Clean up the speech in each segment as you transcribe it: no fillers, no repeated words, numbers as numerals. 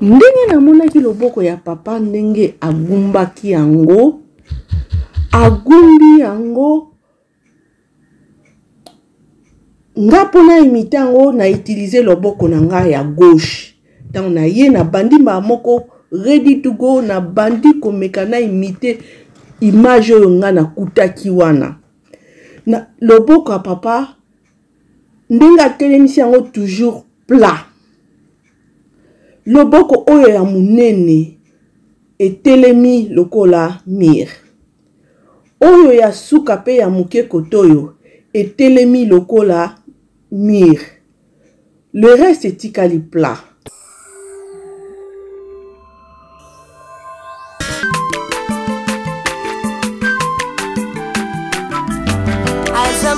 Ndenge namonaki loboko ya papa ndenge agumbaki yango, agumbi yango, nga pona imite yango na utiliser loboko na nga ya gauche. Tant na ye na bandi ma moko ready to go na bandi komeka na imite image oyo nga na kutaki wana. Na loboko ya papa ndenge atelemisi yango toujours plat. Loboko oyo ya munene etelemi lokola mir. Oyo ya suka pe ya muke kotoyo etelemi lokola mir. Le reste etikali plat.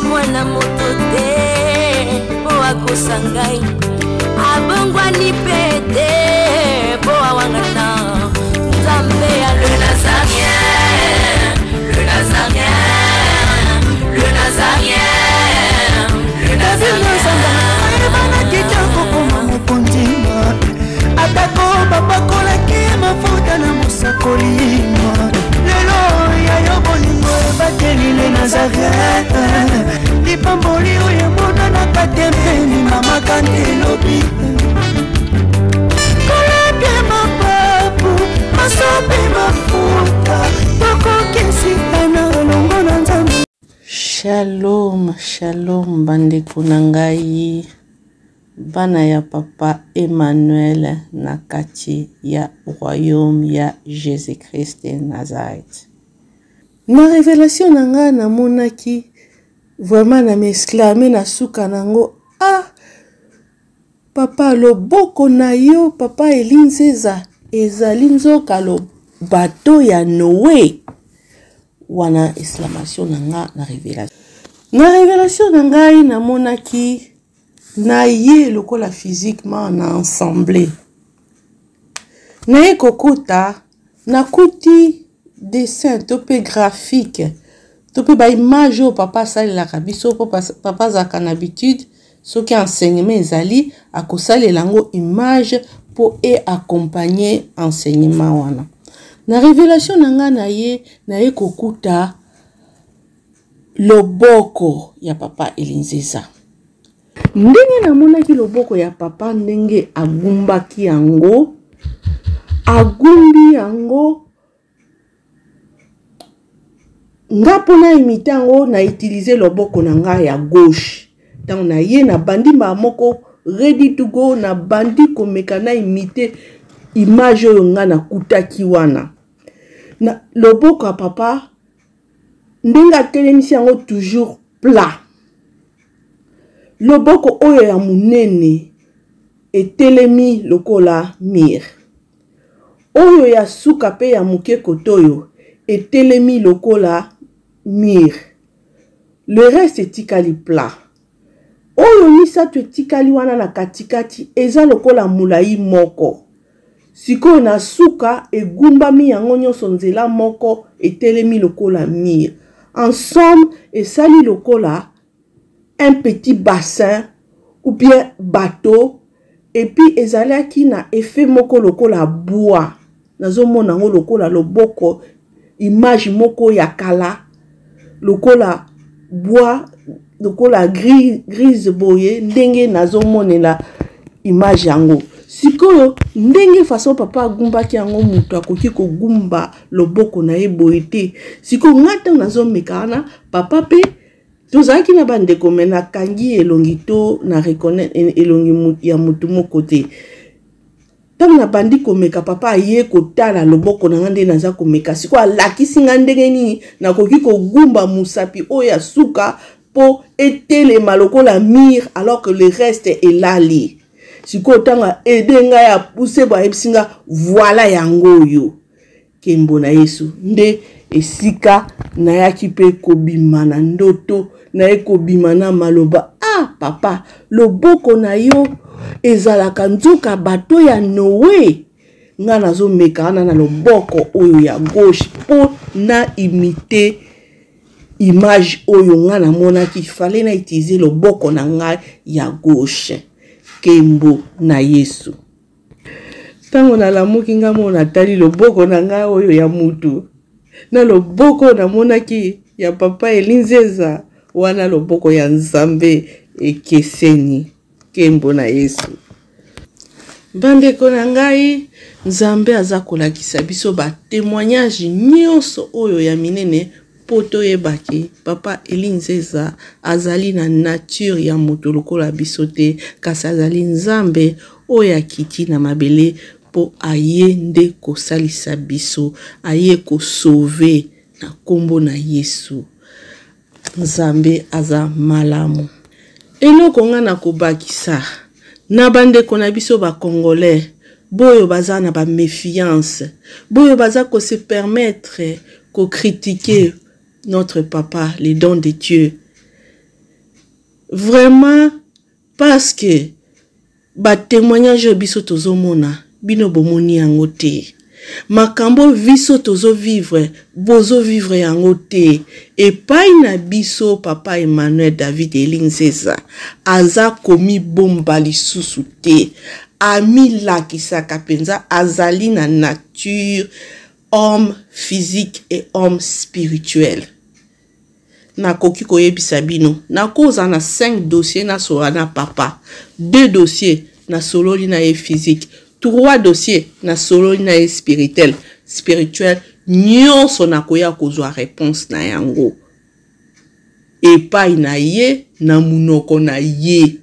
Mwana moto te po akosangai abongwani pete po awangana Nzambe ya le Nazarien, le Nazarien, le Nazarien, le Nazarien. Bana kitoko koma mokondima atako babakolaki mafuta na mosakolima lelo ya yo bolingo ebateli le Nazareth lipamboli oyo monana katempeni mama kandelobi koleke mapapu masopi mafuta tokokisitana olongo na Nzambe. Shalom, shalom bandeko na ngai, bana ya papa Emmanuel na kati ya royaume ya Jésus-Christ de Nazareth. Na révélation na nga na monaki vraiment na m'exclamer na suka nango, ah papa loboko na yo papa Elinzeza ezali nzoka lo bateau ya Noé. Wana exclamation na nga na révélation. Na révélation na ngai na monaki na ye lokola physiquement na ensemble. Na ye kokuta na kuti dessin topé graphique topé ba image au papa sali la kabiso papa zaka na habitude soki enseignement ezali akosali lango image pour accompagner enseignement wana. Na révélation nanga na ye kokuta loboko ya papa Elinzeza. Ndenge namonaki loboko ya papa ndenge agumbaki yango, agumbi yango, nga pona imite yango na utiliser loboko na nga ya gauche. Tant na ye na bandi ma moko ready to go na bandi komeka na imite image oyo nga na kutaki wana. Na loboko ya papa ndenge atelemisi yango toujours plat. Loboko oyo ya munene etelemi lokola mir. Oyo ya suka pe ya muke kotoyo etelemi lokola mir. Le reste etikali plat. Oyo misato etikali wana na katikati eza lokola mulai moko. Siko na suka egumbami yango nyonso nzela moko etelemi lokola mir. Ensemble esali lokola un petit bassin ou bien bateau et puis ezalaki na effet moko lokola bois. Nazo mona ngo lokola loboko image moko ya kala lokola bois lokola grise boye ndenge nazo monela image yango. Sikoyo ndenge façon papa agumbaki yango mutu akoki kogumba loboko na ye boye te. Siko ngata nazo mekana papa pe tozaki na bandeko mena kangi elongi to na reconnaître elongi ya mutu moko te. Tant na bandi komeka papa ye kotala loboko na ngande naza komeka siko alakisi ngandenge nini nakoki kogumba musapi oya suka po etelema lokola mir alors que le reste est lali. Siko tanga edenga ya pousse ba ebisinga voilà yango yo. Kembo na Yesu nde esika na yaki pe kobima na ndoto na ekobima na maloba. Ah papa loboko na yo ezalaka nzoka bateau ya Noé. Nga nazo mekana na loboko oyo ya gauche po na imiter image oyo nga na mona ki fallait na utiliser loboko na nga ya gauche. Kembo na Yesu. Tango na lamuki nga mona tali loboko na nga oyo ya mutu. Na loboko na monaki ya papa Elinzeza wana loboko ya Nzambe ekeseni kembo na Yesu. Bandeko na ngai Nzambe aza kolakisa biso ba témoignage nyonso oyo ya minene poto yebaki papa Elinzeza azali na nature ya moto lokola biso te kasi azali Nzambe oyo akiti na mabele po aye nde kosalisa biso aye ko sauver na kombo na Yesu. Nzambe aza malamu. Eloko nga na kobakisa na bandeko na biso ba Congolais boyo baza na ba méfiance boyo baza ko se permettre ko critiquer notre papa les dons de Dieu. Vraiment parce que ba témoignage biso tozomona bino bomoni yango te. Makambo viso tozo vivre bozo vivre yango te. Epai na biso papa Emmanuel David Elinzeza aza komi bomba lisusu te. Ami lakisaka penza azali na nature homme physique et homme spirituel. Na koki koyebisa bino na koza na 5 dossiers na sola na papa, 2 dossiers na sololi na ye physique, 3 dossiers na sololi na ye spirituel nyonso na koya kozwa réponse na yango epai na ye na munoko na ye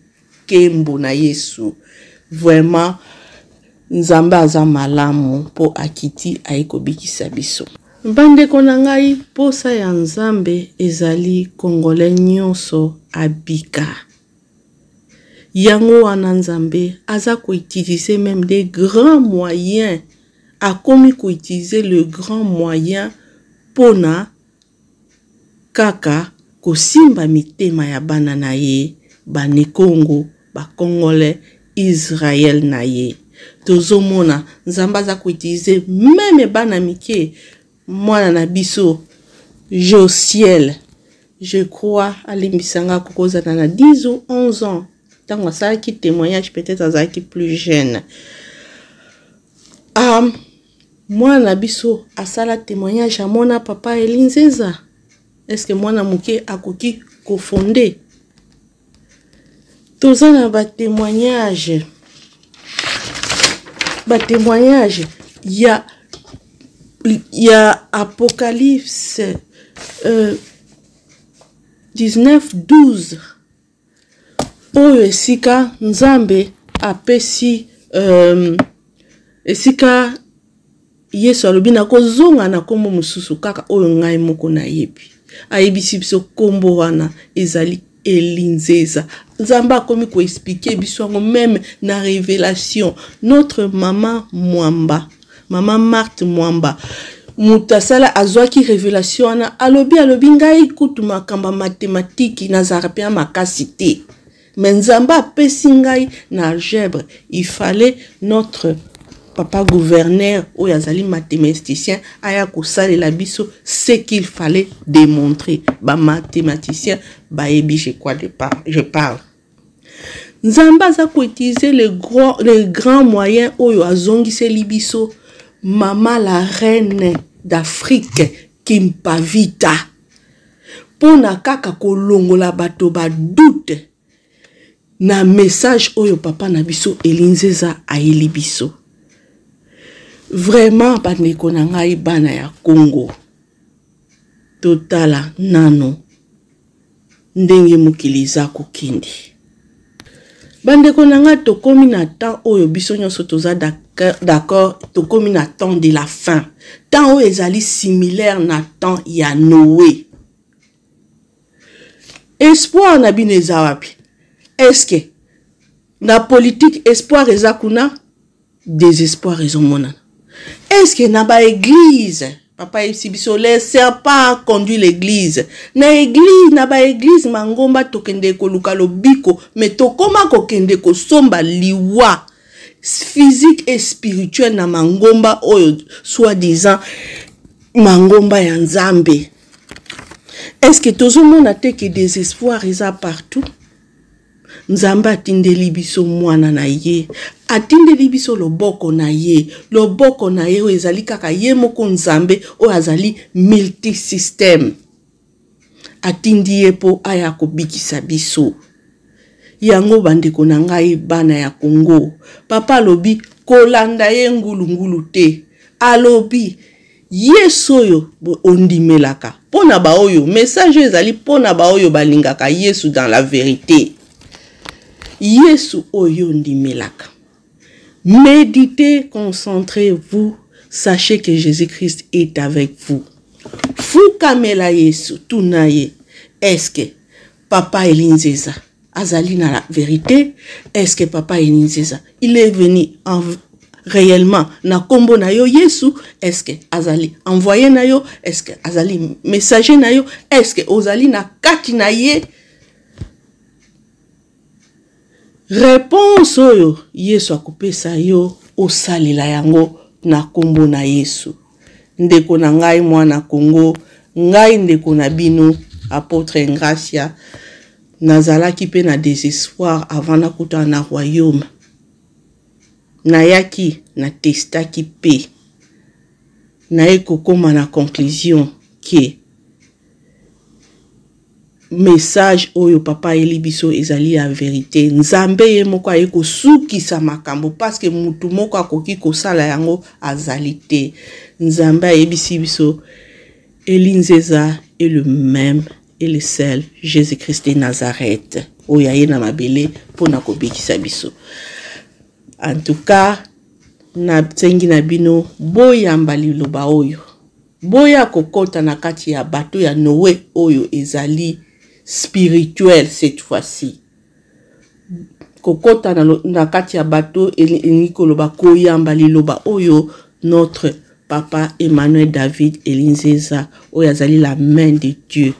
kembo na Yesu. Vraiment Nzambe aza malamu po akiti aikobikisa biso. Bandeko na ngai posa ya Nzambe ezali Congolais nyonso abika. Yango wana Nzambe aza ko utiliser même des grands moyens. A komi ko utiliser le grand moyen pona kaka kosimba mitema ya bana na ye, bane Congo, ba Congolais, Israël na ye. Tozomona Nzambe aza ko utiliser même bana mike mwana na biso Josiel. Je crois alimbisanga kokoza na 10 ou 11 ans. Tango ça qui témoignage peut-être azali qui plus jeune. Mwana biso asala témoignage à mona papa Elinzeza. Est-ce que mwana muke akoki ko fondé? Tozana ba témoignage. Ba témoignage il y a Apocalypse 19:12. Oyo esika Nzambe apesi esika Yesu alobina kozonga na kombo mususu kaka oyo ngai moko na yebi. Ayebisi biso kombo wana ezali Elinzeza. Nzambe akomi ko expliquer biso yango même na révélation. Notre maman Mwamba, maman Marthe Mwamba, mutasala azwaki révélation wana alobi ngai kutu makamba mathématique nazara pe makasi te. Mais Nzambe apesi ngai na algèbre. Il fallait notre papa gouverneur ou yazali mathématicien aya kosale la biso ce qu'il fallait démontrer. Ba mathématicien ba ebi je parle. Nzambe aza ko utiliser les grands moyens oyo azongise libiso mama la reine d'Afrique Kimpavita pona kaka kolongola bato ba doute na message oyo papa na biso Elinzeza ayeli biso. Vraiment bandeko na ngai bana ya Congo totala nano ndenge mokiliza kokindi. Bandeko na ngai tokomi na temps oyo biso nyonso toza d'accord, tokomi na temps de la fin. Temps oyo ezali similaire na temps ya Noé. Espoir na bino eza wapi? Est-ce que na politique espoir eza kuna, désespoir ezomona? Est-ce que na ba église papa Sibiso laissez pas conduire l'église na église na ba église mangomba tokende koluka lobiko mais tokoma kokende ko somba liwa physique et spirituel na mangomba oyo soi-disant mangomba ya Nzambe? Est-ce que tout le monde a que désespoir eza partout? Nzambe atindeli biso mwana na ye, atindeli biso loboko na ye oyo ezali kaka ye moko Nzambe oyo azali multisystème. Atindi ye po aya kobikisa biso. Yango bandeko na ngai bana ya Congo, papa alobi kolanda ye ngulu te. Alobi Yesu oyo ondimelaka pona ba oyo message ezali pona ba oyo balingaka Yesu dans la vérité. Yesu oyo ondimelaka. Méditez, concentrez-vous, sachez que Jésus-Christ est avec vous. Fukamela Yesu tunaye. Est-ce que papa Elinzeza azali na la vérité? Est-ce que papa Elinzeza il est venu réellement na kombo na yo Yesu? Est-ce que azali envoyé na yo? Est-ce que azali messager na yo? Est-ce que ozali na kati na ye? Réponse oyo Yesu akopesa yo osalela yango na kombo na Yesu. Ndeko na ngai mwana Congo, ngai ndeko na bino apôtre Gracia, nazalaki pe na désespoir avant na kuta na royaume. Nayaki na testaki pe. Naye kokoma na conclusion ke message oyo papa elibiso ezali la vérité. Nzambe ye moko aye kosukisa makambo parce que mutu moko akoki kosala yango azali te. Nzambe ayebisi biso Elinzeza est le même et le seul Jésus-Christ de Nazareth. Oyo aye na mabele pona kobikisa biso. En tout cas, na tsengi na bino boyamba liloba oyo. Boya kokota na kati ya bato ya Noé oyo ezali spirituel cette fois-ci. Kokota na kati ya bato enikoloba koyamba liloba oyo notre papa Emmanuel David Elinzeza oyo azali la main de Dieu.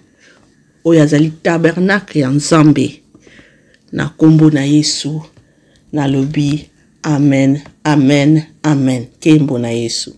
Oyo azali tabernacle ya Nzambe. Na kombo na Yesu na lobi amen, amen, amen. Kembo na Yesu.